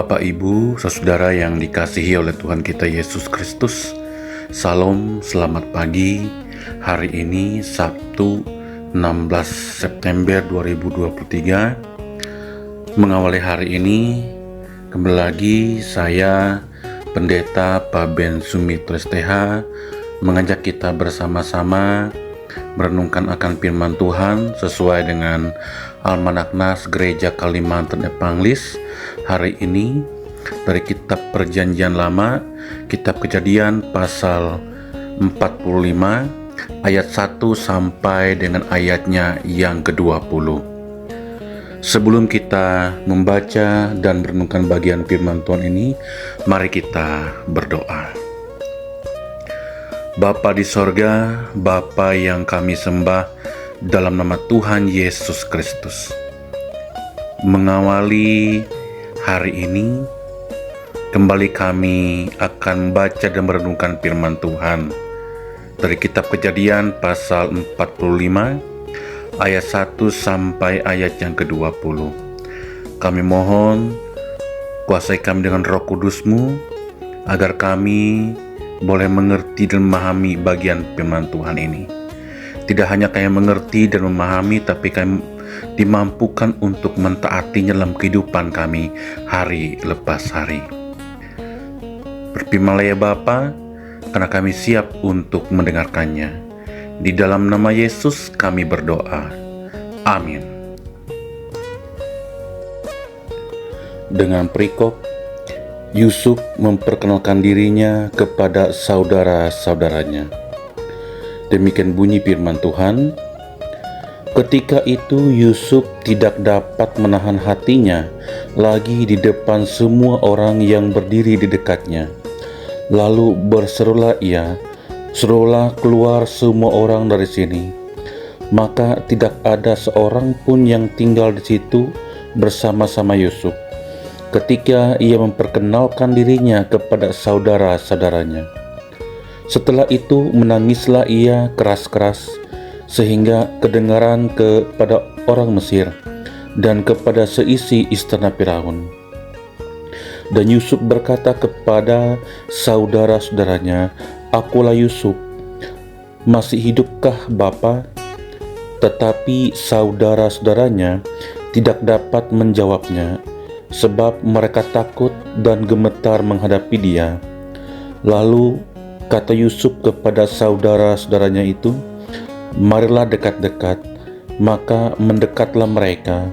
Bapak, Ibu, saudara yang dikasihi oleh Tuhan kita Yesus Kristus, Salam, selamat pagi. Hari ini Sabtu 16 September 2023. Mengawali hari ini, kembali lagi saya, Pendeta Paben Sumitro STH, mengajak kita bersama-sama merenungkan akan firman Tuhan sesuai dengan Almanak Nas Gereja Kalimantan Epanglis hari ini dari Kitab Perjanjian Lama, Kitab Kejadian pasal 45 ayat 1 sampai dengan ayatnya yang ke-20. Sebelum kita membaca dan merenungkan bagian firman Tuhan ini, mari kita berdoa. Bapa di sorga, Bapa yang kami sembah dalam nama Tuhan Yesus Kristus. Mengawali hari ini, kembali kami akan membaca dan merenungkan firman Tuhan dari Kitab Kejadian pasal 45 ayat 1 sampai ayat yang ke-20. Kami mohon kuasai kami dengan Roh Kudus-Mu agar kami boleh mengerti dan memahami bagian firman Tuhan ini. Tidak hanya kami mengerti dan memahami, tapi kami dimampukan untuk mentaatinya dalam kehidupan kami hari lepas hari. Berfirmanlah ya Bapa, karena kami siap untuk mendengarkannya. Di dalam nama Yesus kami berdoa. Amin. Dengan perikop, Yusuf memperkenalkan dirinya kepada saudara-saudaranya. Demikian bunyi firman Tuhan. Ketika itu Yusuf tidak dapat menahan hatinya lagi di depan semua orang yang berdiri di dekatnya. Lalu berserulah ia, "Serulah keluar semua orang dari sini." Maka tidak ada seorang pun yang tinggal di situ bersama-sama Yusuf ketika ia memperkenalkan dirinya kepada saudara-saudaranya. Setelah itu menangislah ia keras-keras sehingga kedengaran kepada orang Mesir dan kepada seisi istana Firaun. Dan Yusuf berkata kepada saudara-saudaranya, "Akulah Yusuf, masih hidupkah Bapa?" Tetapi saudara-saudaranya tidak dapat menjawabnya, sebab mereka takut dan gemetar menghadapi dia. Lalu kata Yusuf kepada saudara-saudaranya itu, "Marilah dekat-dekat." Maka mendekatlah mereka.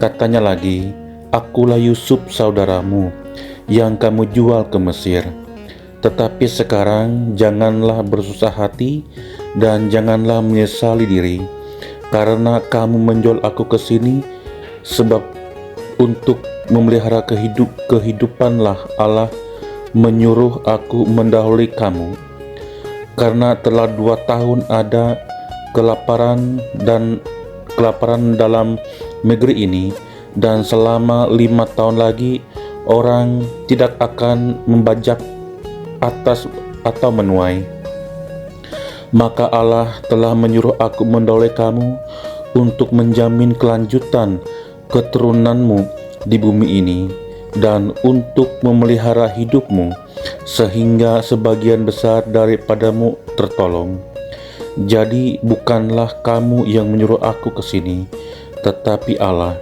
Katanya lagi, "Akulah Yusuf saudaramu, yang kamu jual ke Mesir. Tetapi sekarang janganlah bersusah hati dan janganlah menyesali diri, karena kamu menjual aku ke sini, sebab untuk memelihara kehidupanlah Allah menyuruh aku mendahului kamu. Karena telah 2 tahun ada kelaparan dalam negeri ini, dan selama 5 tahun lagi orang tidak akan membajak atas atau menuai. Maka Allah telah menyuruh aku mendahului kamu untuk menjamin kelanjutan keturunanmu di bumi ini, dan untuk memelihara hidupmu sehingga sebagian besar daripadamu tertolong. Jadi bukanlah kamu yang menyuruh aku ke sini, tetapi Allah.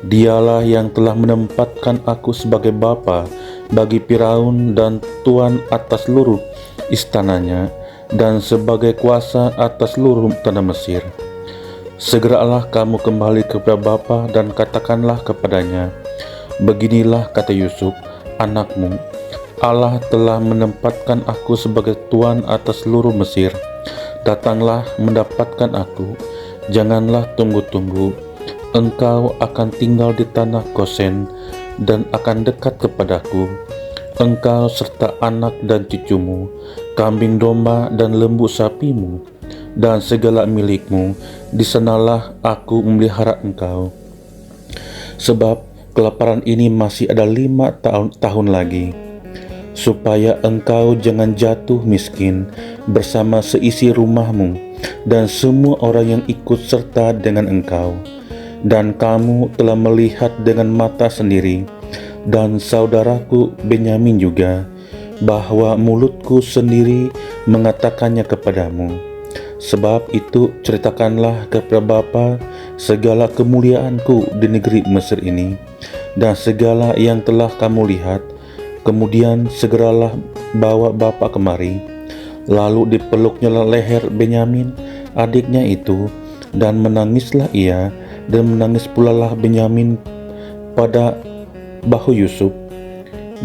Dialah yang telah menempatkan aku sebagai bapa bagi Firaun dan tuan atas seluruh istananya, dan sebagai kuasa atas seluruh tanah Mesir. Segeralah kamu kembali kepada bapa dan katakanlah kepadanya, 'Beginilah kata Yusuf, anakmu, Allah telah menempatkan aku sebagai tuan atas seluruh Mesir. Datanglah mendapatkan aku, janganlah tunggu-tunggu. Engkau akan tinggal di tanah Gosen dan akan dekat kepadaku. Engkau serta anak dan cucumu, kambing domba dan lembu sapimu, dan segala milikmu. Di sanalah aku memelihara engkau. Sebab kelaparan ini masih ada 5 tahun lagi, supaya engkau jangan jatuh miskin bersama seisi rumahmu dan semua orang yang ikut serta dengan engkau. Dan kamu telah melihat dengan mata sendiri dan saudaraku Benyamin juga, bahwa mulutku sendiri mengatakannya kepadamu. Sebab itu ceritakanlah kepada Bapa segala kemuliaanku di negeri Mesir ini, dan segala yang telah kamu lihat. Kemudian segeralah bawa Bapa kemari. Lalu dipeluknya leher Benyamin, adiknya itu, dan menangislah ia, dan menangis pula lah Benyamin pada bahu Yusuf.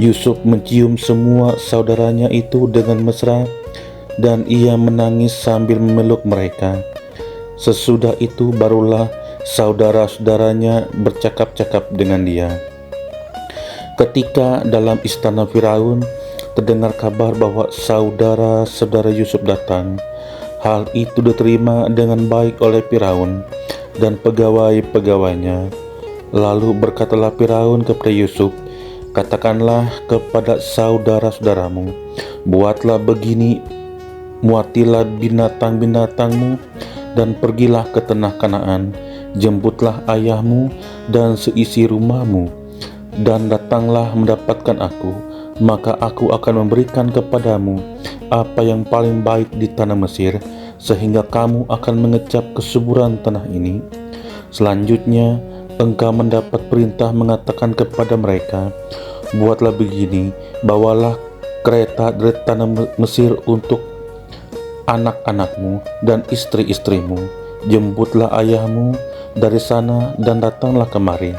Yusuf mencium semua saudaranya itu dengan mesra, dan ia menangis sambil memeluk mereka. Sesudah itu barulah saudara-saudaranya bercakap-cakap dengan dia. Ketika dalam istana Firaun terdengar kabar bahwa saudara-saudara Yusuf datang, hal itu diterima dengan baik oleh Firaun dan pegawai-pegawainya. Lalu berkatalah Firaun kepada Yusuf, "Katakanlah kepada saudara-saudaramu, buatlah begini, muatilah binatang-binatangmu, dan pergilah ke tanah Kanaan, jemputlah ayahmu dan seisi rumahmu, dan datanglah mendapatkan aku, maka aku akan memberikan kepadamu apa yang paling baik di tanah Mesir, sehingga kamu akan mengecap kesuburan tanah ini. Selanjutnya engkau mendapat perintah mengatakan kepada mereka, buatlah begini, bawalah kereta dari tanah Mesir untuk anak-anakmu dan istri-istrimu, jemputlah ayahmu dari sana dan datanglah kemari.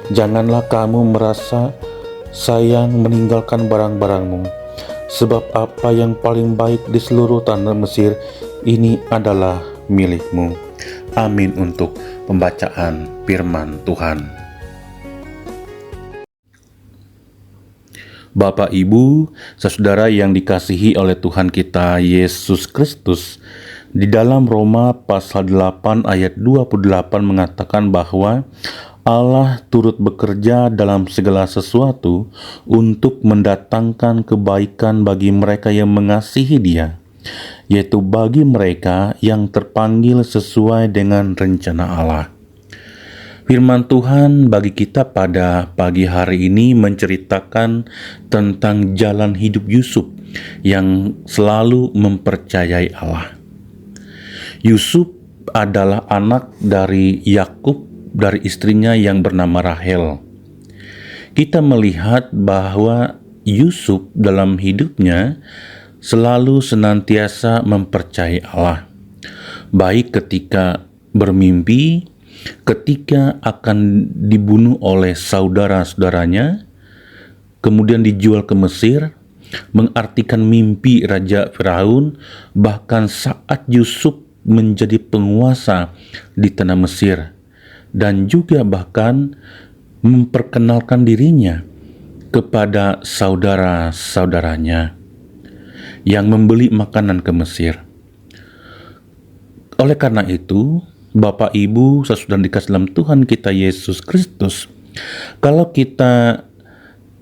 Janganlah kamu merasa sayang meninggalkan barang-barangmu, sebab apa yang paling baik di seluruh tanah Mesir ini adalah milikmu." Amin untuk pembacaan firman Tuhan. Bapak, Ibu, saudara yang dikasihi oleh Tuhan kita Yesus Kristus, di dalam Roma pasal 8 ayat 28 mengatakan bahwa Allah turut bekerja dalam segala sesuatu untuk mendatangkan kebaikan bagi mereka yang mengasihi Dia, yaitu bagi mereka yang terpanggil sesuai dengan rencana Allah. Firman Tuhan bagi kita pada pagi hari ini menceritakan tentang jalan hidup Yusuf yang selalu mempercayai Allah. Yusuf adalah anak dari Yakub, dari istrinya yang bernama Rahel. Kita melihat bahwa Yusuf dalam hidupnya selalu senantiasa mempercayai Allah, baik ketika bermimpi, ketika akan dibunuh oleh saudara-saudaranya, kemudian dijual ke Mesir, mengartikan mimpi Raja Firaun, bahkan saat Yusuf menjadi penguasa di tanah Mesir, dan juga bahkan memperkenalkan dirinya kepada saudara-saudaranya yang membeli makanan ke Mesir. Oleh karena itu, Bapak, Ibu, saudara dikasih dalam Tuhan kita Yesus Kristus, kalau kita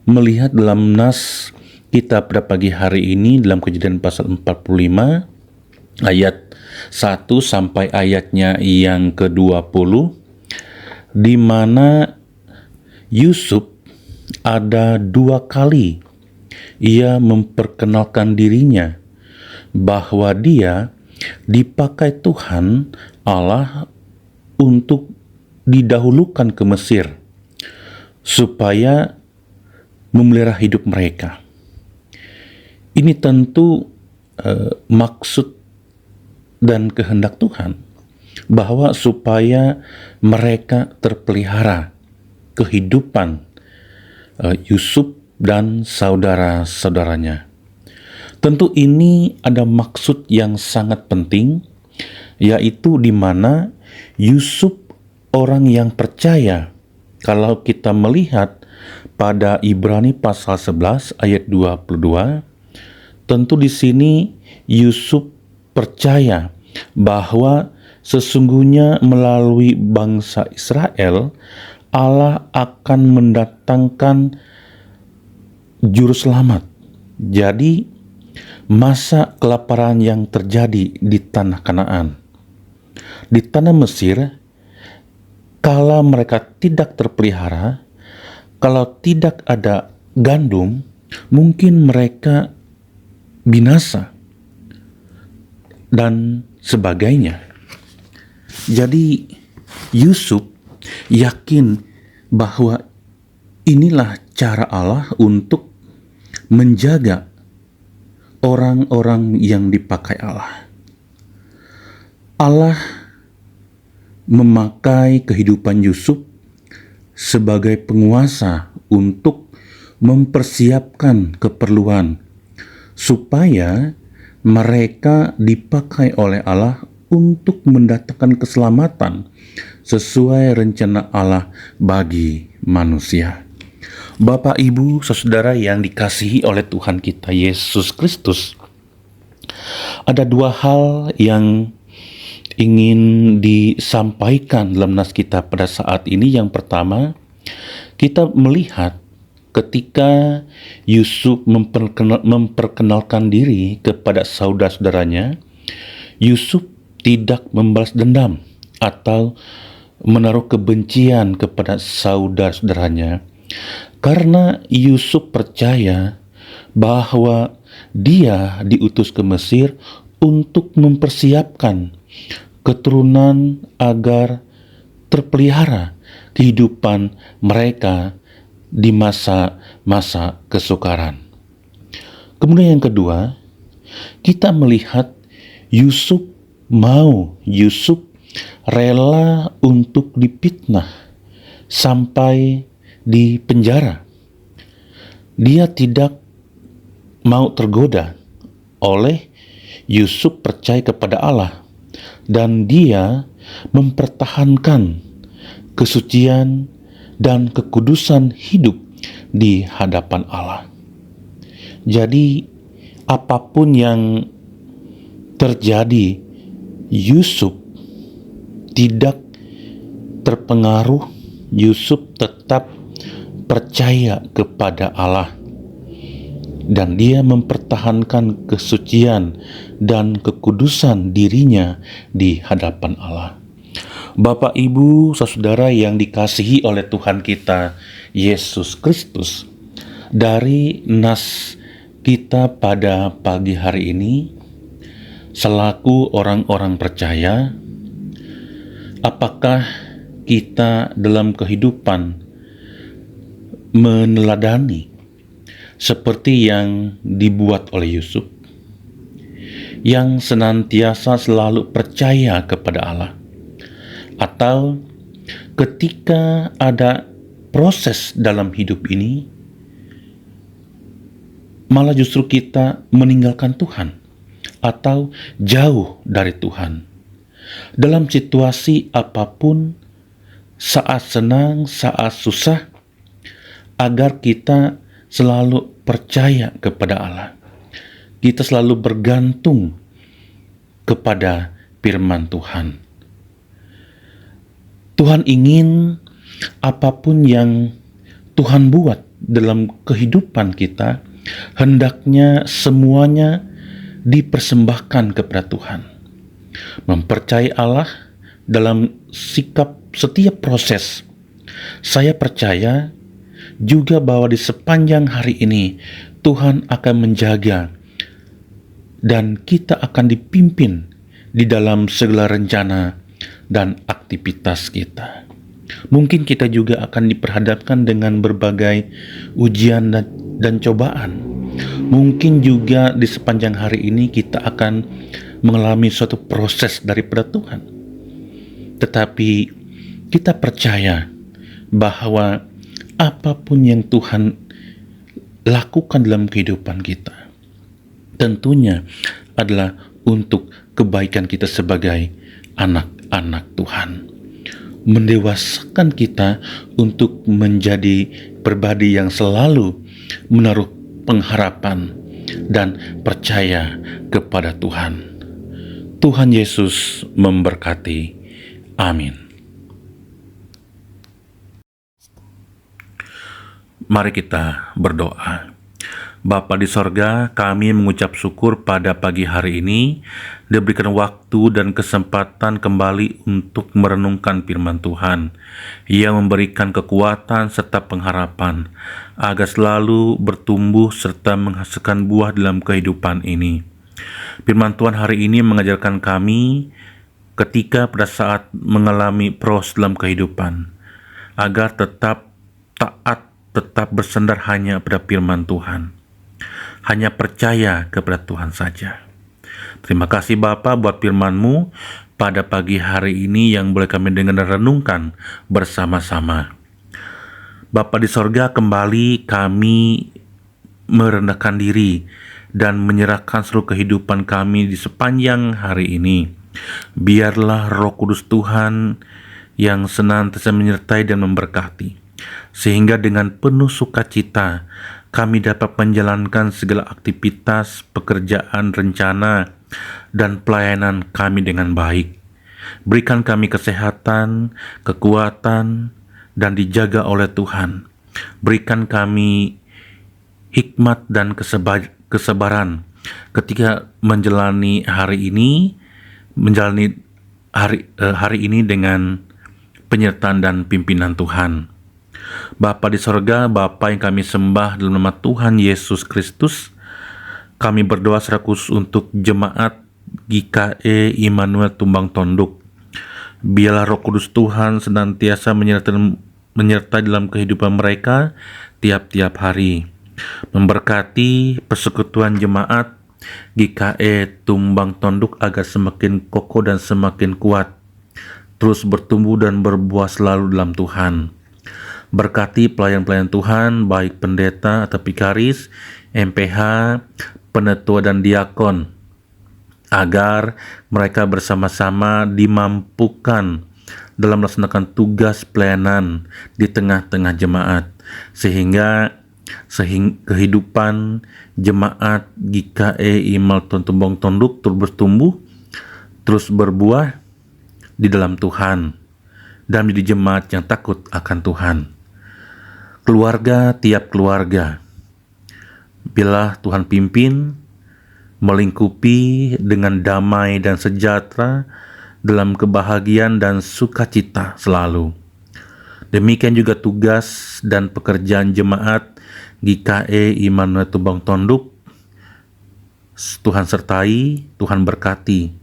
melihat dalam nas kita pada pagi hari ini dalam Kejadian pasal 45 ayat 1 sampai ayatnya yang ke-20, di mana Yusuf ada 2 kali ia memperkenalkan dirinya bahwa dia dipakai Tuhan Allah untuk didahulukan ke Mesir supaya memelihara hidup mereka. Ini tentu maksud dan kehendak Tuhan, bahwa supaya mereka terpelihara kehidupan Yusuf dan saudara-saudaranya. Tentu ini ada maksud yang sangat penting, yaitu di mana Yusuf orang yang percaya. Kalau kita melihat pada Ibrani pasal 11 ayat 22, tentu di sini Yusuf percaya bahwa sesungguhnya melalui bangsa Israel Allah akan mendatangkan juru selamat. Jadi masa kelaparan yang terjadi di tanah Kanaan, di tanah Mesir, kala mereka tidak terpelihara, Kalau tidak ada gandum, mungkin mereka binasa dan sebagainya. Jadi Yusuf yakin bahwa inilah cara Allah untuk menjaga orang-orang yang dipakai Allah. Allah memakai kehidupan Yusuf sebagai penguasa untuk mempersiapkan keperluan supaya mereka dipakai oleh Allah untuk mendatangkan keselamatan sesuai rencana Allah bagi manusia. Bapak, Ibu, saudara yang dikasihi oleh Tuhan kita Yesus Kristus, ada dua hal yang ingin disampaikan dalam nas kita pada saat ini. Yang pertama, kita melihat ketika Yusuf memperkenalkan diri kepada saudara-saudaranya, Yusuf tidak membalas dendam atau menaruh kebencian kepada saudara-saudaranya, karena Yusuf percaya bahwa dia diutus ke Mesir untuk mempersiapkan keturunan agar terpelihara kehidupan mereka di masa-masa kesukaran. Kemudian yang kedua, kita melihat Yusuf rela untuk difitnah sampai di penjara. Dia tidak mau tergoda oleh Yusuf percaya kepada Allah, dan dia mempertahankan kesucian dan kekudusan hidup di hadapan Allah. Jadi apapun yang terjadi, Yusuf tidak terpengaruh. Yusuf tetap percaya kepada Allah, dan dia mempertahankan kesucian dan kekudusan dirinya di hadapan Allah. Bapak, Ibu, saudara yang dikasihi oleh Tuhan kita Yesus Kristus, dari nas kita pada pagi hari ini, selaku orang-orang percaya, apakah kita dalam kehidupan meneladani seperti yang dibuat oleh Yusuf, yang senantiasa selalu percaya kepada Allah? Atau ketika ada proses dalam hidup ini, malah justru kita meninggalkan Tuhan atau jauh dari Tuhan? Dalam situasi apapun, saat senang, saat susah, agar kita selalu percaya kepada Allah, kita selalu bergantung kepada firman Tuhan. Tuhan ingin apapun yang Tuhan buat dalam kehidupan kita, hendaknya semuanya dipersembahkan kepada Tuhan. Mempercayai Allah dalam sikap setiap proses. Saya percaya juga bahwa di sepanjang hari ini Tuhan akan menjaga dan kita akan dipimpin di dalam segala rencana dan aktivitas kita. Mungkin kita juga akan diperhadapkan dengan berbagai ujian dan cobaan. Mungkin juga di sepanjang hari ini kita akan mengalami suatu proses daripada Tuhan. Tetapi kita percaya bahwa apapun yang Tuhan lakukan dalam kehidupan kita, tentunya adalah untuk kebaikan kita sebagai anak-anak Tuhan. Mendewasakan kita untuk menjadi pribadi yang selalu menaruh pengharapan dan percaya kepada Tuhan. Tuhan Yesus memberkati. Amin. Mari kita berdoa. Bapa di sorga, kami mengucap syukur pada pagi hari ini diberikan waktu dan kesempatan kembali untuk merenungkan firman Tuhan yang memberikan kekuatan serta pengharapan agar selalu bertumbuh serta menghasilkan buah dalam kehidupan ini. Firman Tuhan hari ini mengajarkan kami ketika pada saat mengalami proses dalam kehidupan agar tetap taat, tetap bersandar hanya pada firman Tuhan. Hanya percaya kepada Tuhan saja. Terima kasih Bapa buat firman-Mu pada pagi hari ini yang boleh kami dengar dan renungkan bersama-sama. Bapa di sorga, kembali kami merendahkan diri dan menyerahkan seluruh kehidupan kami di sepanjang hari ini. Biarlah Roh Kudus Tuhan yang senantiasa menyertai dan memberkati, sehingga dengan penuh sukacita kami dapat menjalankan segala aktivitas, pekerjaan, rencana, dan pelayanan kami dengan baik. Berikan kami kesehatan, kekuatan, dan dijaga oleh Tuhan. Berikan kami hikmat dan kesabaran ketika menjalani hari ini, hari ini dengan penyertaan dan pimpinan Tuhan. Bapa di sorga, Bapa yang kami sembah dalam nama Tuhan Yesus Kristus, kami berdoa secara khusus untuk jemaat GKE Immanuel Tumbang Tonduk. Biarlah Roh Kudus Tuhan senantiasa menyertai dalam kehidupan mereka tiap-tiap hari, memberkati persekutuan jemaat GKE Tumbang Tonduk agar semakin kokoh dan semakin kuat, terus bertumbuh dan berbuah selalu dalam Tuhan. Berkati pelayan-pelayan Tuhan, baik pendeta atau pikaris, MPH, penetua dan diakon, agar mereka bersama-sama dimampukan dalam melaksanakan tugas pelayanan di tengah-tengah jemaat, sehingga kehidupan jemaat GKE Immanuel Tumbang Tonduk terus bertumbuh, terus berbuah di dalam Tuhan, dan menjadi jemaat yang takut akan Tuhan. Keluarga, tiap keluarga, biarlah Tuhan pimpin, melingkupi dengan damai dan sejahtera dalam kebahagiaan dan sukacita selalu. Demikian juga tugas dan pekerjaan jemaat GKE Immanuel Tumbang Tonduk. Tuhan sertai, Tuhan berkati,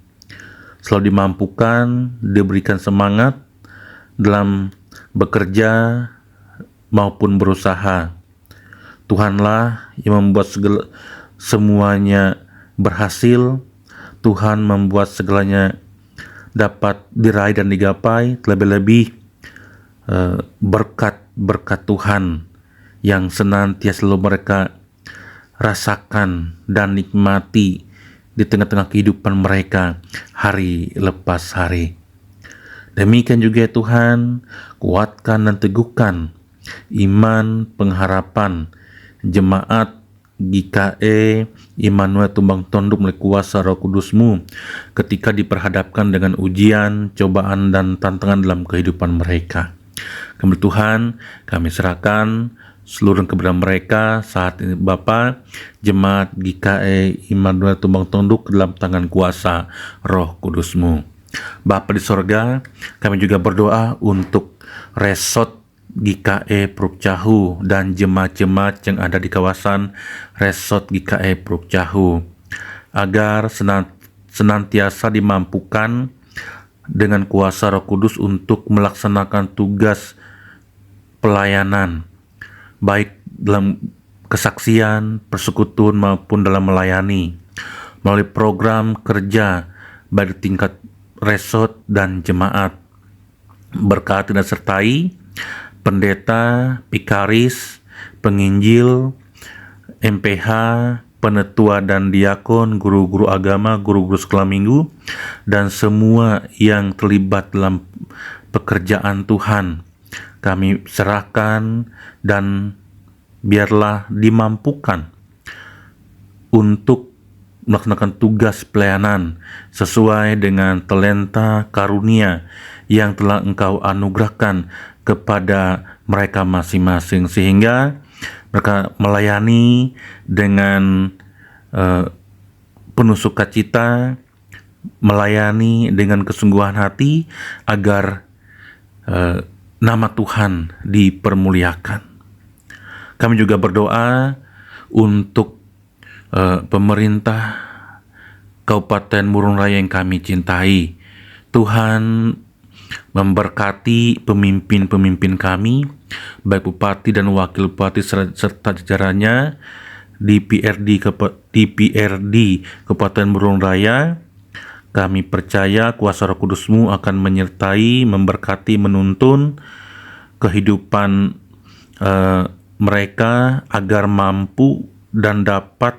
selalu dimampukan, diberikan semangat dalam bekerja maupun berusaha. Tuhanlah yang membuat semuanya berhasil. Tuhan membuat segalanya dapat diraih dan digapai, terlebih-lebih berkat Tuhan yang senantiasa selalu mereka rasakan dan nikmati di tengah-tengah kehidupan mereka hari lepas hari. Demikian juga Tuhan, kuatkan dan teguhkan iman pengharapan jemaat GKE Immanuel Tumbang Tonduk melalui kuasa Roh Kudus-Mu ketika diperhadapkan dengan ujian, cobaan, dan tantangan dalam kehidupan mereka. Kembali Tuhan, kami serahkan seluruh kepada mereka saat ini Bapa, jemaat GKE Immanuel Tumbang Tonduk dalam tangan kuasa Roh Kudus-Mu. Bapa di sorga, kami juga berdoa untuk resort GKE Pruk Cahu dan jemaat-jemaat yang ada di kawasan resort GKE Pruk Cahu, agar senantiasa dimampukan dengan kuasa Roh Kudus untuk melaksanakan tugas pelayanan, baik dalam kesaksian, persekutuan maupun dalam melayani, melalui program kerja baik di tingkat resort dan jemaat. Berkati dan sertai pendeta, pikaris, penginjil, MPH, penetua dan diakon, guru-guru agama, guru-guru sekolah minggu, dan semua yang terlibat dalam pekerjaan Tuhan. Kami serahkan dan biarlah dimampukan untuk melaksanakan tugas pelayanan sesuai dengan talenta karunia yang telah Engkau anugerahkan kepada mereka masing-masing, sehingga Mereka melayani dengan penuh sukacita, melayani dengan kesungguhan hati agar nama Tuhan dipermuliakan. Kami juga berdoa untuk pemerintah Kabupaten Murung Raya yang kami cintai. Tuhan memberkati pemimpin-pemimpin kami, baik bupati dan wakil bupati serta jajarannya di PRD Kabupaten Murung Raya. Kami percaya kuasa Roh Kudus-Mu akan menyertai, memberkati, menuntun kehidupan mereka agar mampu dan dapat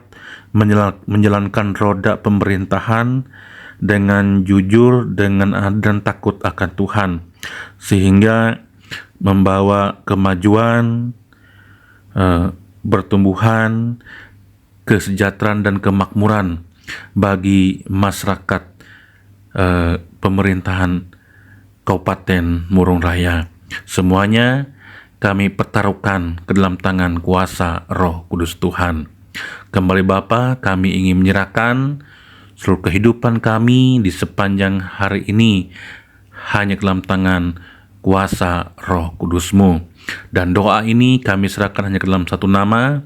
menjalankan roda pemerintahan dengan jujur, dengan dan takut akan Tuhan, sehingga membawa kemajuan, pertumbuhan, kesejahteraan dan kemakmuran bagi masyarakat pemerintahan Kabupaten Murung Raya. Semuanya kami pertaruhkan ke dalam tangan kuasa Roh Kudus Tuhan. Kembali Bapa, kami ingin menyerahkan seluruh kehidupan kami di sepanjang hari ini hanya ke dalam tangan kuasa Roh Kudus-Mu. Dan doa ini kami serahkan hanya ke dalam satu nama,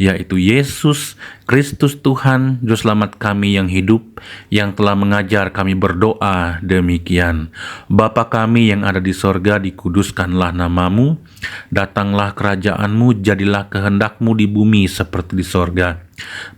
yaitu Yesus Kristus Tuhan, Juru Selamat kami yang hidup, yang telah mengajar kami berdoa demikian. Bapa kami yang ada di sorga, dikuduskanlah namamu, datanglah kerajaan-Mu, jadilah kehendak-Mu di bumi seperti di sorga.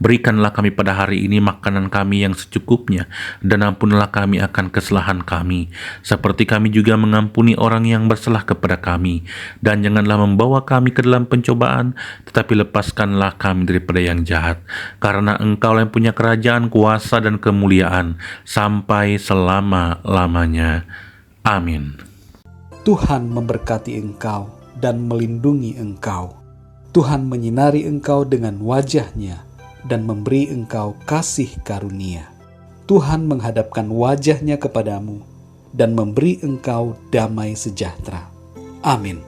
Berikanlah kami pada hari ini makanan kami yang secukupnya, dan ampunilah kami akan kesalahan kami, seperti kami juga mengampuni orang yang bersalah kepada kami. Dan janganlah membawa kami ke dalam pencobaan, tetapi lepaskanlah kami daripada yang jahat. Karena Engkau yang punya kerajaan, kuasa, dan kemuliaan sampai selama-lamanya. Amin. Tuhan memberkati engkau dan melindungi engkau. Tuhan menyinari engkau dengan wajah-Nya dan memberi engkau kasih karunia. Tuhan menghadapkan wajah-Nya kepadamu dan memberi engkau damai sejahtera. Amin.